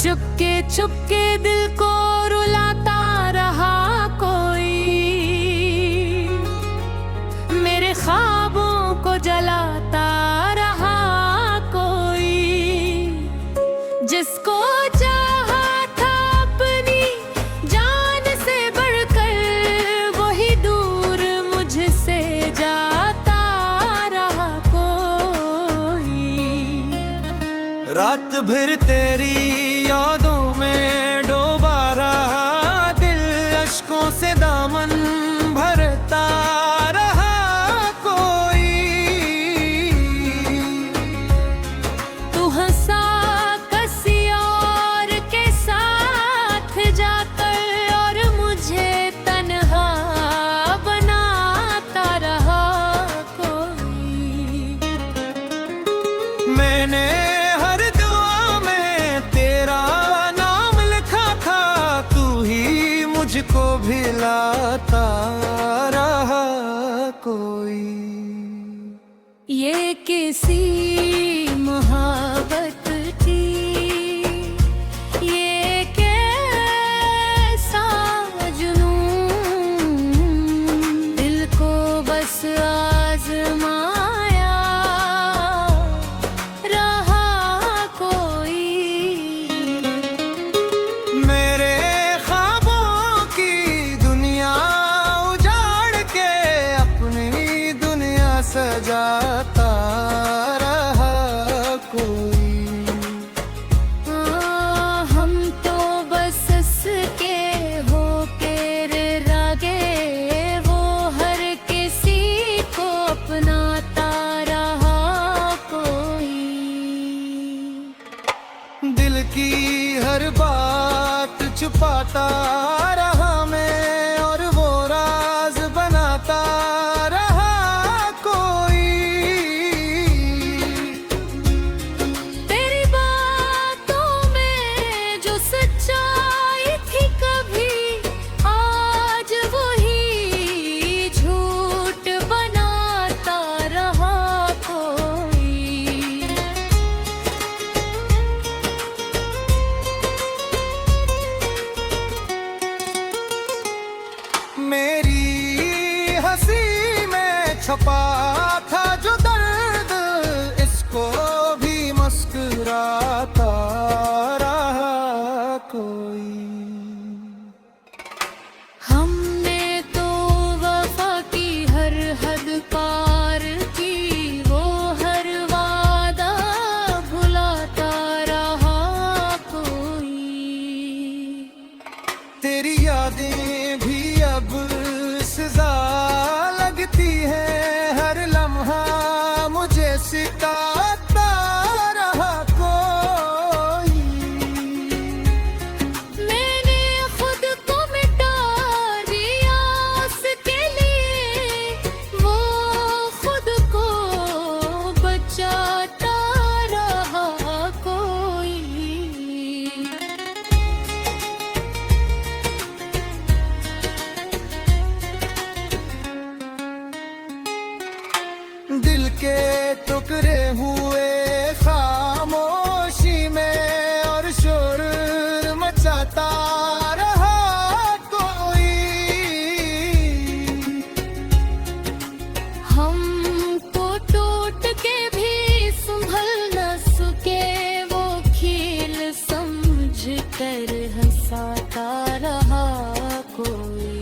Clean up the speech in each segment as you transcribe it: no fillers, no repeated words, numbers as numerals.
चुपके दिल को रुलाता रहा कोई, मेरे ख्वाबों को जलाता रहा कोई। जिसको चाहा था अपनी जान से बढ़कर, वही दूर मुझसे जाता रहा कोई। रात भर तेरी यादों में डूबा रहा दिल, अश्कों से दामन भरता रहा कोई। तू हंसा किसी और के साथ जाकर, और मुझे तन्हा बनाता रहा कोई। मैंने मुझको भिलाता रहा कोई। ये किसी मोहब्बत थी, ये कैसा जुनून, दिल को बस आजमाया रहा कोई। मेरे सजाता रहा कोई। हम तो बस इसके होके रागे, वो हर किसी को अपनाता रहा कोई। दिल की हर बात छुपाता रहा मैं, और वो राज बनाता छपा था जो दर्द, इसको भी मुस्कुराता रहा कोई। हमने तो वफा की हर हद पार की, वो हर वादा भुलाता रहा कोई। तेरी यादें भी अब सजा लगती है, हर लम्हा मुझे सिताता रहा कोई। मैंने खुद को मिटा दिया उसके लिए, वो खुद को बचाता रहा कोई। दिल के टुकड़े हुए खामोशी में, और शोर मचाता रहा कोई। हमको टूट के भी संभल न सके, वो खील समझ कर हंसाता रहा कोई।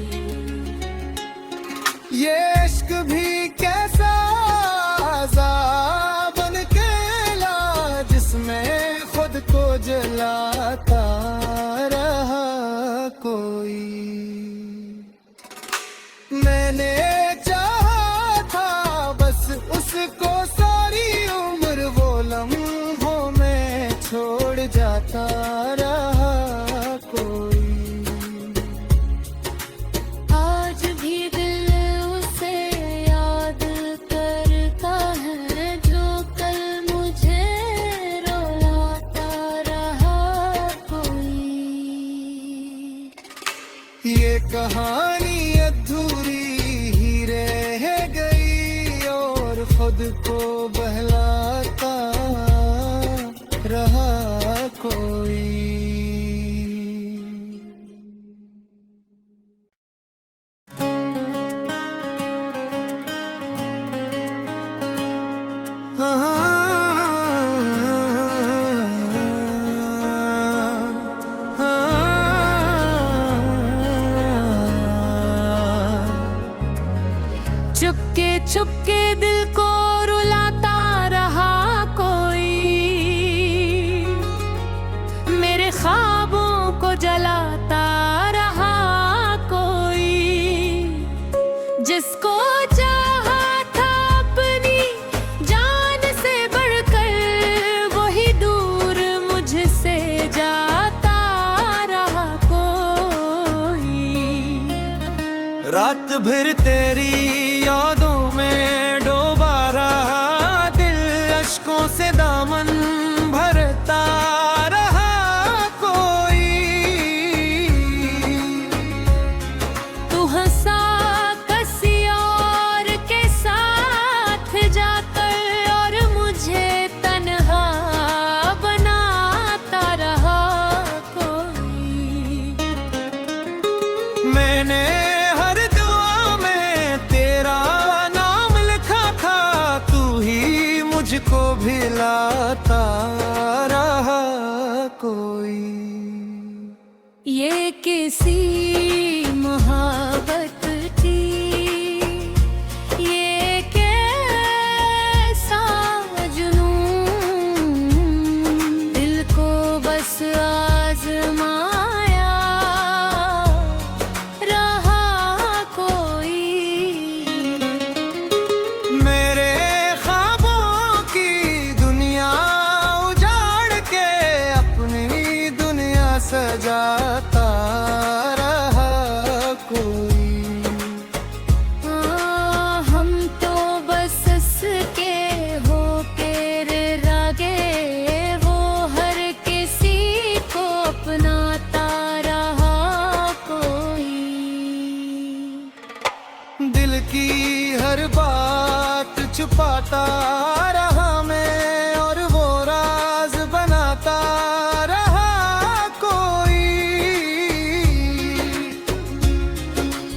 ये इश्क भी कैसा बन के ला, जिसमें खुद को जलाता रहा कोई। मैंने चाहा था बस उसको सारी उम्र, वो लम्हों में छोड़ जाता रहा कोई। आज भी दिल उसे याद करता है, जो कल मुझे रुलाता रहा कोई। ये कहानी अधूरी ही रह गई, और खुद को बहलाता रहा कोई। रात भर तेरी यादों में डूबा रहा, दिल अश्कों से दामन भरता रहा कोई। तू हंसा किसी और के साथ जाकर और मुझे तन्हा बनाता रहा कोई। मैंने हर दुआ में तेरा नाम लिखा था, तू ही मुझको भिलाता रहा कोई। ये किसी मोहब्बत थी, ये कैसा जुनून, दिल को बस आजमाया रहा कोई। मेरे ख्वाबों की दुनिया उजाड़ के अपनी दुनिया सजाता रहा कोई। हम तो बस के हो के रागे, वो हर किसी को अपनाता रहा कोई। दिल की हर बात छुपाता रहा मैं, और वो राज बनाता रहा कोई।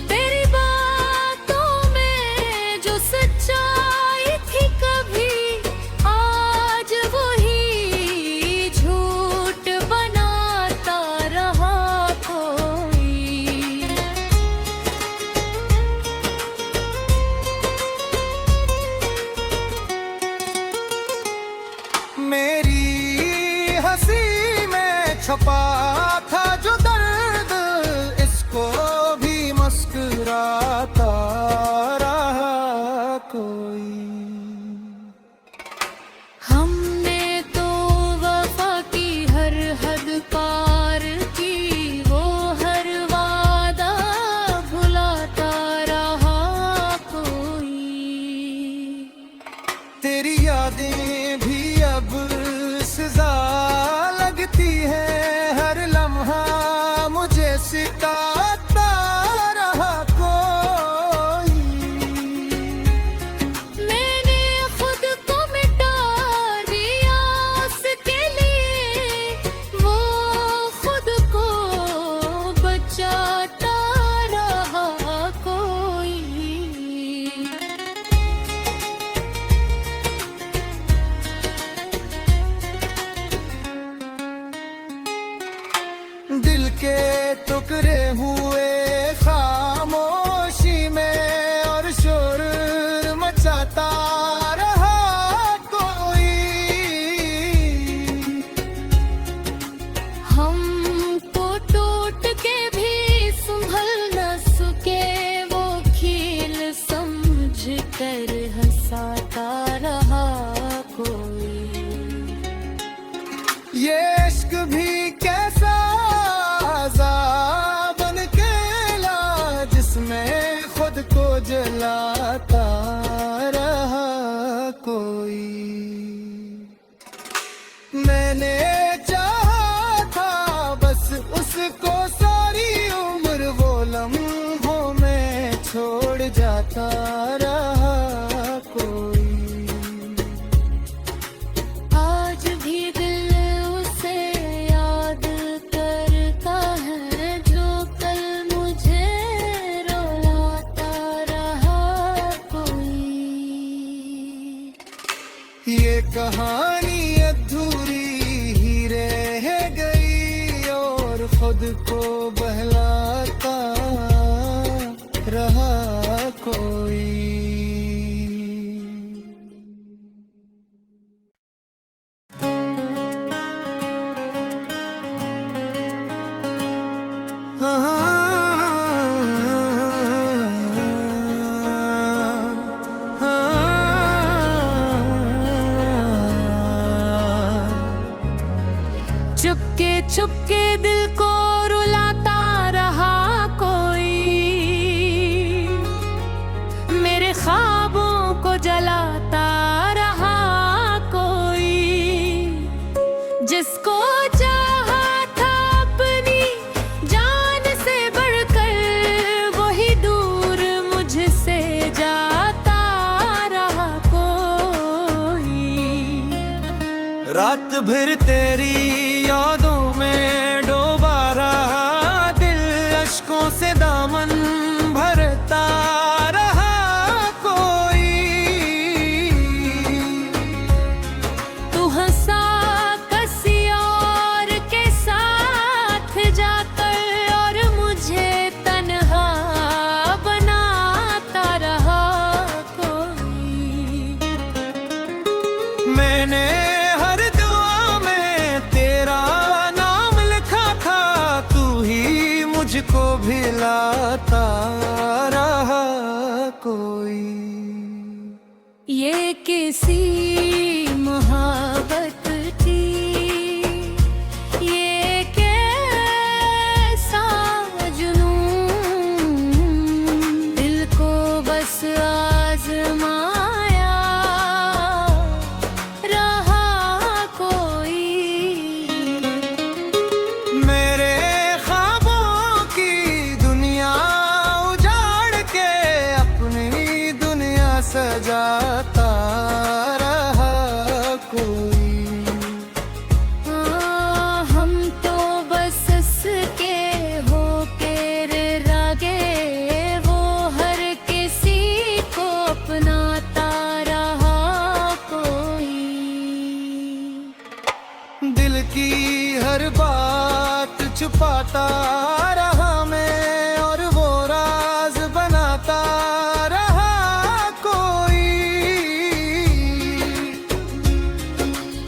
तेरी बातों में जो सच्चाई थी कभी, आज वही झूठ बनाता रहा कोई। मेरी हंसी में छुपा था जो दर्द, इसको भी मुस्कुराता रहा कोई। हमने तो वफा की हर हद पार की, वो हर वादा भुलाता रहा कोई। तेरी यादें भी अब सजा लगती है, हर लम्हा मुझे सिताता रहा कोई। मैंने खुद को मिटा दिया उसके लिए, वो खुद को बचाता रहा कोई। दिल के टुकड़े हुए खामोशी में, और शोर मचाता रहा कोई। हमको टूट के भी संभल न सके, वो खील समझ कर हंसाता रहा कोई। ये इश्क भी कैसा अज़ाब बन के ला, जिसमें खुद को जलाता रहा कोई। मैंने चाहा था बस उसको सारी उम्र, वो लम्हों में छोड़ जाता रहा कोई। आज भी दिल उसे याद करता है, जो कल मुझे रुलाता रहा कोई। ये कहानी अधूरी ही रह गई, और खुद को बहलाता रहा कोई। चुपके चुपके दिल को रुलाता रहा कोई। जिसको चाहा था अपनी जान से बढ़कर, वही दूर मुझसे जाता रहा कोई। रात भर तेरी यादों में डूबा रहा दिल, अश्कों से दामन भरता रहा कोई। तू हंसा किसी और के साथ जाकर, और मुझे तन्हा बनाता रहा कोई। मैंने हर दुआ में तेरा नाम लिखा था, तू ही मुझको भिलाता रहा कोई। ये किसी मोहब्बत थी, ये कैसा जुनून, दिल को बस आजमाया रहा कोई। मेरे ख्वाबों की दुनिया उजाड़ के अपनी दुनिया सजाता रहा कोई। हम तो बस इसके होके रागे, वो हर किसी को अपनाता रहा कोई। दिल की हर बात छुपाता रहा मैं, और वो राज बनाता रहा कोई।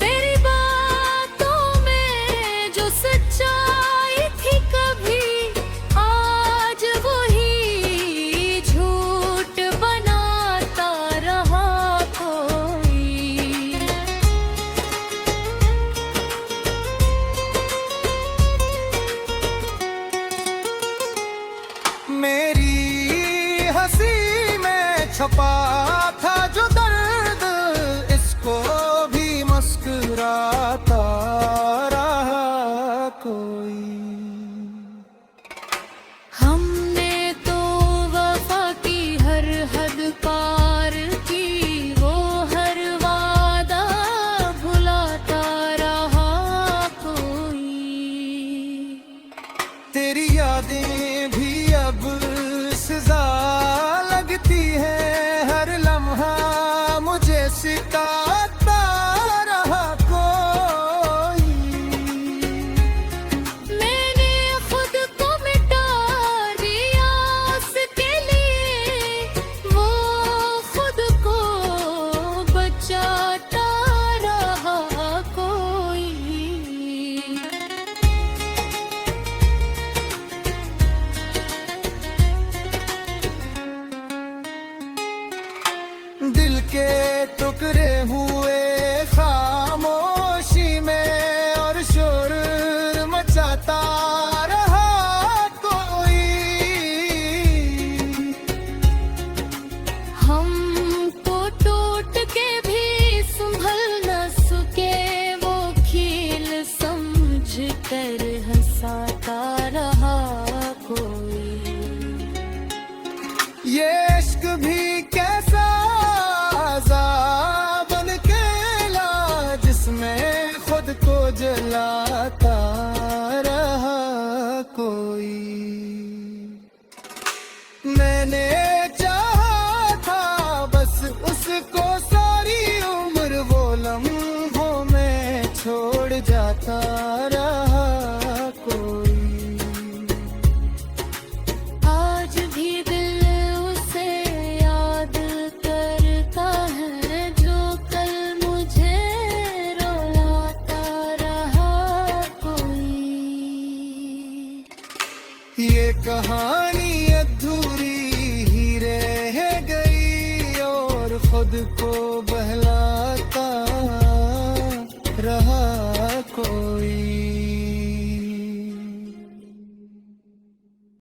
तेरी बातों में जो सच्चाई थी कभी, आज वही झूठ बनाता रहा कोई। मेरी हंसी में छपा था जो दर्द, इसको भी मुस्कुराता रहा कोई। हमने तो वफा की हर हद पार की, वो हर वादा भुलाता रहा कोई। तेरी यादें भी अब सजा लगती है, हर लम्हा मुझे सिताता रहा कोई। मैंने खुद को मिटा दिया उसके लिए, वो खुद को बचाता रहा कोई। दिल के टुकड़े हुए खामोशी में, और शोर मचाता रहा कोई। हमको टूट के भी संभल न सके, वो खील समझ कर हंसाता रहा कोई। ये इश्क भी कैसा अज़ाब बन के ला, जिसमें खुद को जलाता रहा कोई। मैंने चाहा था बस उसको सारी उम्र, वो लम्हों में छोड़ जाता रहा कोई। आज भी दिल उसे याद करता है, जो कल मुझे रुलाता रहा कोई। ये कहानी अधूरी ही रह गई, और खुद को